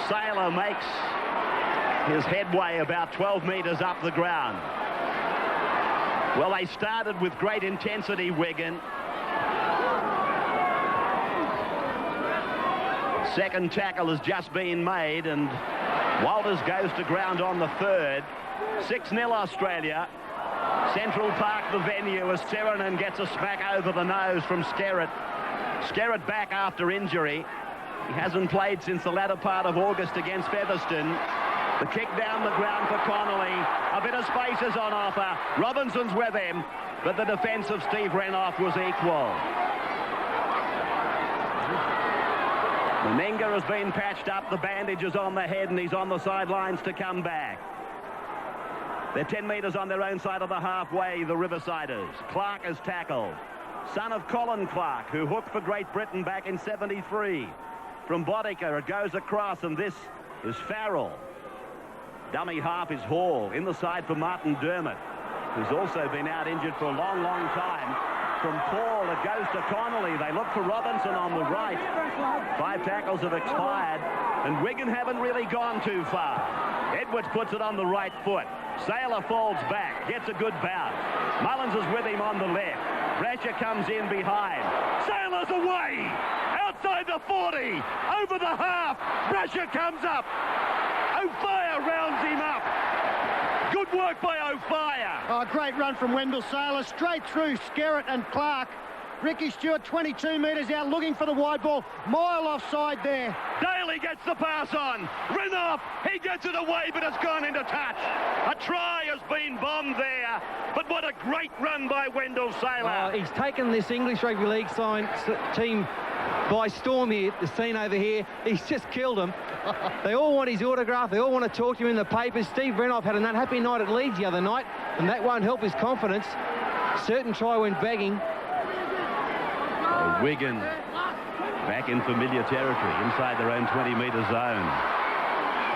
Sailor makes his headway about 12 metres up the ground. Well, they started with great intensity, Wigan. Second tackle has just been made, and Walters goes to ground on the third. 6-0 Australia. Central Park, the venue, as Seranen gets a smack over the nose from Skerritt. Skerritt back after injury. He hasn't played since the latter part of August against Featherstone. The kick down the ground for Connolly. A bit of space is on offer. Robinson's with him, but the defence of Steve Renouf was equal. Meninga has been patched up. The bandage is on the head, and he's on the sidelines to come back. They're 10 metres on their own side of the halfway, the Riversiders. Clark is tackled. Son of Colin Clark, who hooked for Great Britain back in '73. From Bodica, it goes across, and this is Farrell. Dummy half is Hall. In the side for Martin Dermott, who's also been out injured for a long, long time. From Paul, it goes to Connolly. They look for Robinson on the right. 5 tackles have expired, and Wigan haven't really gone too far. Edwards puts it on the right foot. Sailor falls back, gets a good bounce. Mullins is with him on the left. Brasher comes in behind. Sailor's away! Outside the 40! Over the half! Brasher comes up! O'Fire rounds him up! Good work by O'Fire! Oh, great run from Wendell Sailor, straight through Skerritt and Clark. Ricky Stewart 22 metres out, looking for the wide ball. Mile offside there. Daly gets the pass on. Renouf, he gets it away, but it's gone into touch. A try has been bombed there, but what a great run by Wendell Sailor. He's taken this English Rugby League team by storm here, the scene over here. He's just killed them. They all want his autograph. They all want to talk to him in the papers. Steve Renouf had an unhappy night at Leeds the other night, and that won't help his confidence. Certain try went begging. Wigan back in familiar territory inside their own 20-metre zone.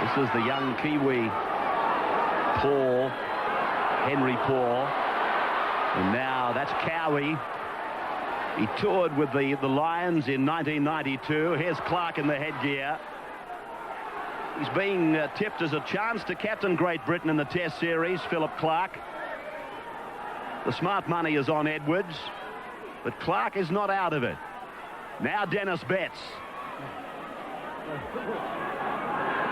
This is the young Kiwi Paul, Henry Paul, and now that's Cowie. He toured with the Lions in 1992. Here's Clark in the headgear. He's being tipped as a chance to captain Great Britain in the Test Series, Philip Clark. The smart money is on Edwards, but Clark is not out of it. Now Dennis Betts.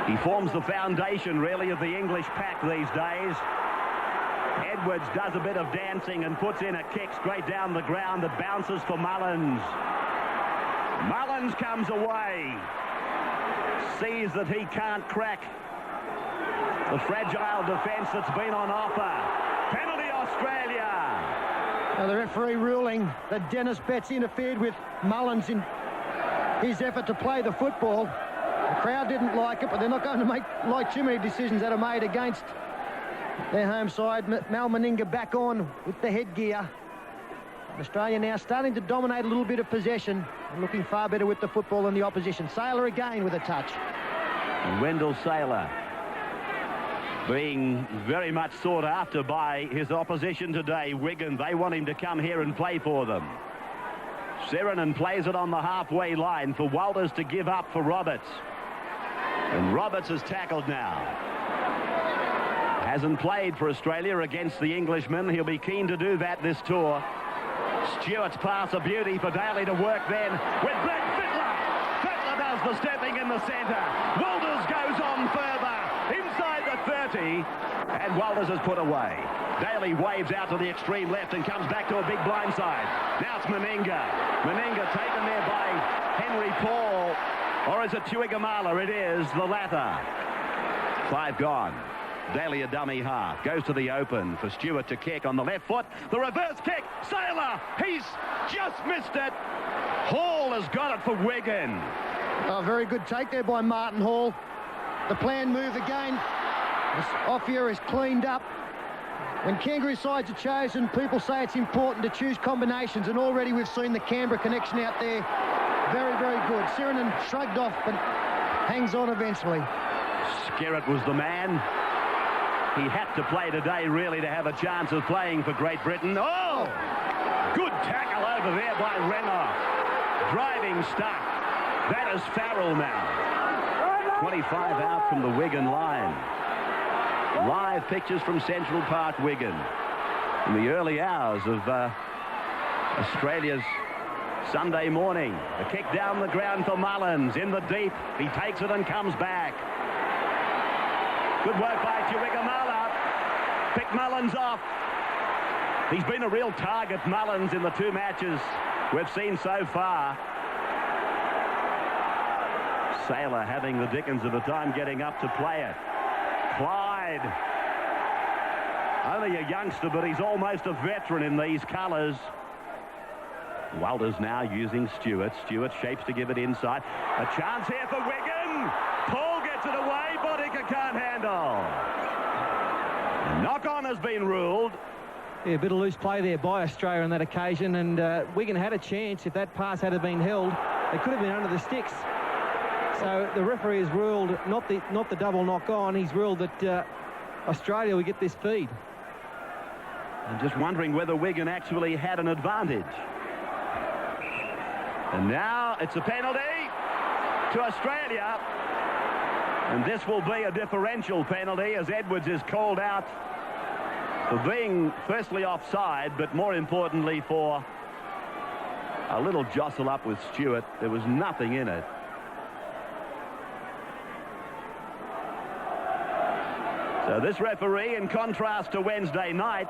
He forms the foundation, really, of the English pack these days. Edwards does a bit of dancing and puts in a kick straight down the ground that bounces for Mullins. Mullins comes away. Sees that he can't crack the fragile defence that's been on offer. Penalty Australia. The referee ruling that Dennis Betts interfered with Mullins in his effort to play the football. The crowd didn't like it, but they're not going to like too many decisions that are made against their home side. Mal Meninga back on with the headgear. Australia now starting to dominate a little bit of possession and looking far better with the football than the opposition. Sailor again with a touch. And Wendell Sailor being very much sought after by his opposition today, Wigan. They want him to come here and play for them. Seranen plays it on the halfway line for Walters to give up for Roberts. And Roberts is tackled now. Hasn't played for Australia against the Englishmen. He'll be keen to do that this tour. Stewart's pass, a beauty for Daly to work then with Brett Fittler. Fittler does the stepping in the centre. Walters goes on further inside the 30, and Walters is put away. Daly waves out to the extreme left and comes back to a big blindside. Now it's Meninga. Meninga taken there by Henry Paul. Or is it Tuigamala? It is the latter. 5 gone. Daly a dummy half. Goes to the open for Stewart to kick on the left foot. The reverse kick. Sailor. He's just missed it. Hall has got it for Wigan. A very good take there by Martin Hall. The planned move again. This off-here is cleaned up. When Kangaroo sides are chosen, people say it's important to choose combinations, and already we've seen the Canberra connection out there. Very, very good. Seranen shrugged off, but hangs on eventually. Skerritt was the man. He had to play today, really, to have a chance of playing for Great Britain. Oh! Good tackle over there by Renouf. Driving stuff. That is Farrell now. 25 out from the Wigan line. Live pictures from Central Park, Wigan, in the early hours of Australia's Sunday morning. The kick down the ground for Mullins in the deep. He takes it and comes back. Good work by Chiwigamala. Pick Mullins off. He's been a real target, Mullins, in the two matches we've seen so far. Sailor having the dickens of a time getting up to play it. Clyde, only a youngster, but he's almost a veteran in these colours. Walters now using Stewart. Stewart shapes to give it inside. A chance here for Wigan. Paul gets it away. Bodica can't handle. Knock on has been ruled. Yeah, a bit of loose play there by Australia on that occasion, and Wigan had a chance. If that pass had been held, they could have been under the sticks. So the referee has ruled not the double knock on. He's ruled that Australia will get this feed. I'm just wondering whether Wigan actually had an advantage. And now it's a penalty to Australia. And this will be a differential penalty as Edwards is called out for being firstly offside, but more importantly for a little jostle up with Stewart. There was nothing in it. So this referee, in contrast to Wednesday night,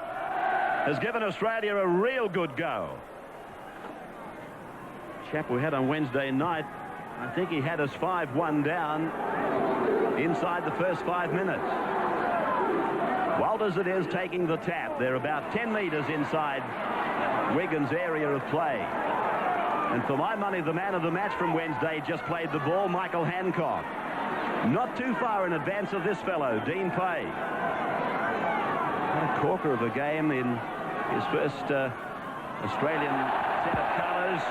has given Australia a real good go. Chap we had on Wednesday night, I think he had us 5-1 down inside the first 5 minutes. Walters it is taking the tap. They're about 10 metres inside Wigan's area of play. And for my money, the man of the match from Wednesday just played the ball, Michael Hancock. Not too far in advance of this fellow, Dean Pay. What a corker of a game in his first Australian set of colours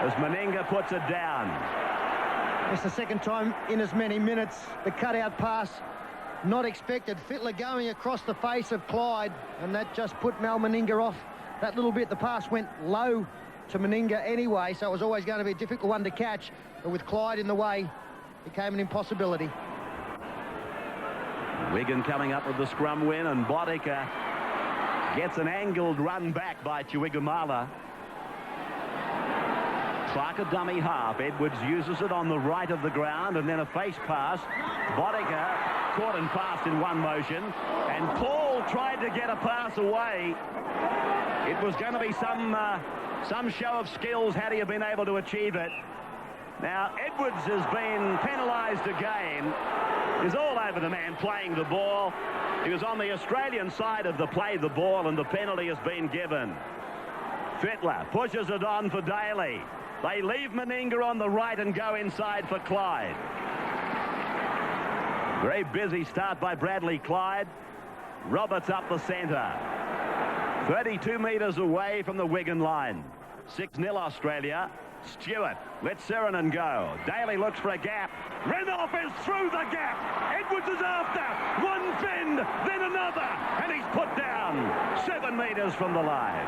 as Meninga puts it down. It's the second time in as many minutes. The cutout pass, not expected. Fittler going across the face of Clyde, and that just put Mal Meninga off that little bit. The pass went low to Meninga anyway, so it was always going to be a difficult one to catch. But with Clyde in the way, it became an impossibility. Wigan coming up with the scrum win, and Bodica gets an angled run back by Chiwigamala. Clark a dummy half. Edwards uses it on the right of the ground, and then a face pass. Bodica caught and passed in one motion, and Paul tried to get a pass away. It was going to be some show of skills had he been able to achieve it. Now, Edwards has been penalised again. He's all over the man playing the ball. He was on the Australian side of the play the ball, and the penalty has been given. Fittler pushes it on for Daly. They leave Meninga on the right and go inside for Clyde. Very busy start by Bradley Clyde. Roberts up the centre. 32 metres away from the Wigan line. 6-0 Australia. Stewart lets Sirenen go. Daly looks for a gap. Renouf is through the gap. Edwards is after. One bend, then another. And he's put down 7 metres from the line.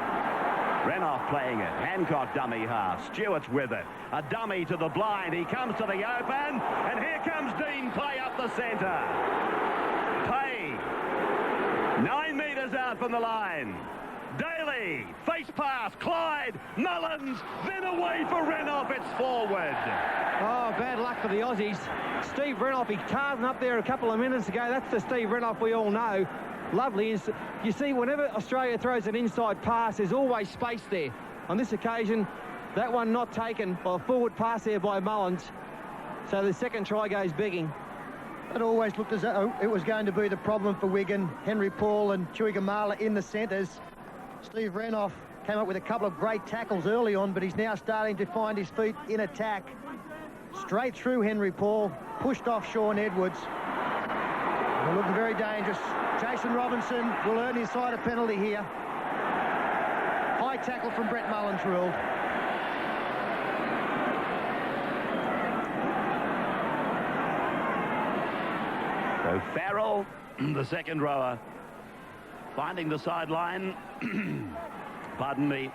Renouf playing it. Hancock dummy half. Stewart's with it. A dummy to the blind. He comes to the open. And here comes Dean Pay up the centre. Pay. 9 metres out from the line. Daly, face pass, Clyde, Mullins, then away for Renouf, it's forward. Oh, bad luck for the Aussies. Steve Renouf, he carved up there a couple of minutes ago. That's the Steve Renouf we all know. Lovely. You see, whenever Australia throws an inside pass, there's always space there. On this occasion, that one not taken by a forward pass there by Mullins. So the second try goes begging. It always looked as though it was going to be the problem for Wigan. Henry Paul and Chiwigamala in the centres. Steve Renouf came up with a couple of great tackles early on, but he's now starting to find his feet in attack. Straight through Henry Paul, pushed off Sean Edwards. They're looking very dangerous. Jason Robinson will earn his side a penalty here. High tackle from Brett Mullins ruled. So Farrell, the second rower, finding the sideline. Pardon me.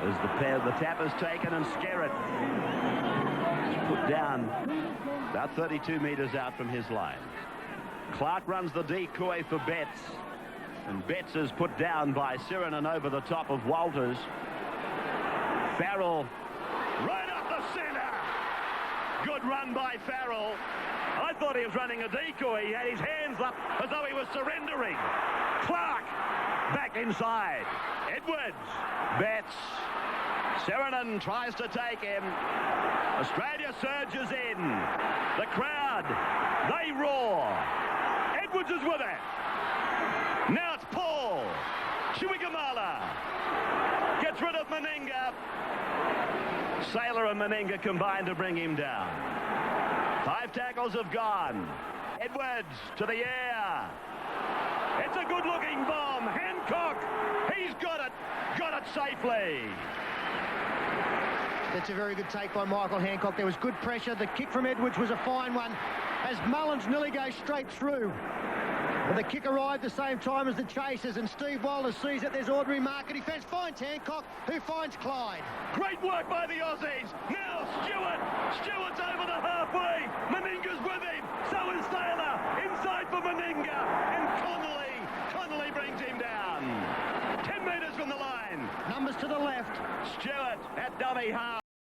As the tap is taken, and Skerritt is put down About 32 metres out from his line. Clark runs the decoy for Betts. And Betts is put down by Sirinen over the top of Walters. Farrell right up the centre. Good run by Farrell. I thought he was running a decoy. He had his hands up as though he was surrendering. Clark back inside. Edwards. Betts. Sirinen tries to take him. Australia surges in. The crowd, they roar. Edwards is with it. Now it's Paul. Chiwikamala gets rid of Meninga. Sailor and Meninga combined to bring him down. 5 tackles have gone. Edwards to the air. It's a good-looking bomb. Hancock, he's got it safely. That's a very good take by Michael Hancock. There was good pressure. The kick from Edwards was a fine one as Mullins nearly goes straight through. But the kick arrived the same time as the chasers, and Steve Wilder sees that there's ordinary market defence. Finds Hancock, who finds Clyde. Great work by the Aussies. Now Stewart's over the halfway. Meninga's with him. So is Sailor. Inside for Meninga. And Connolly brings him down. 10 metres from the line. Numbers to the left. Stewart at dummy half.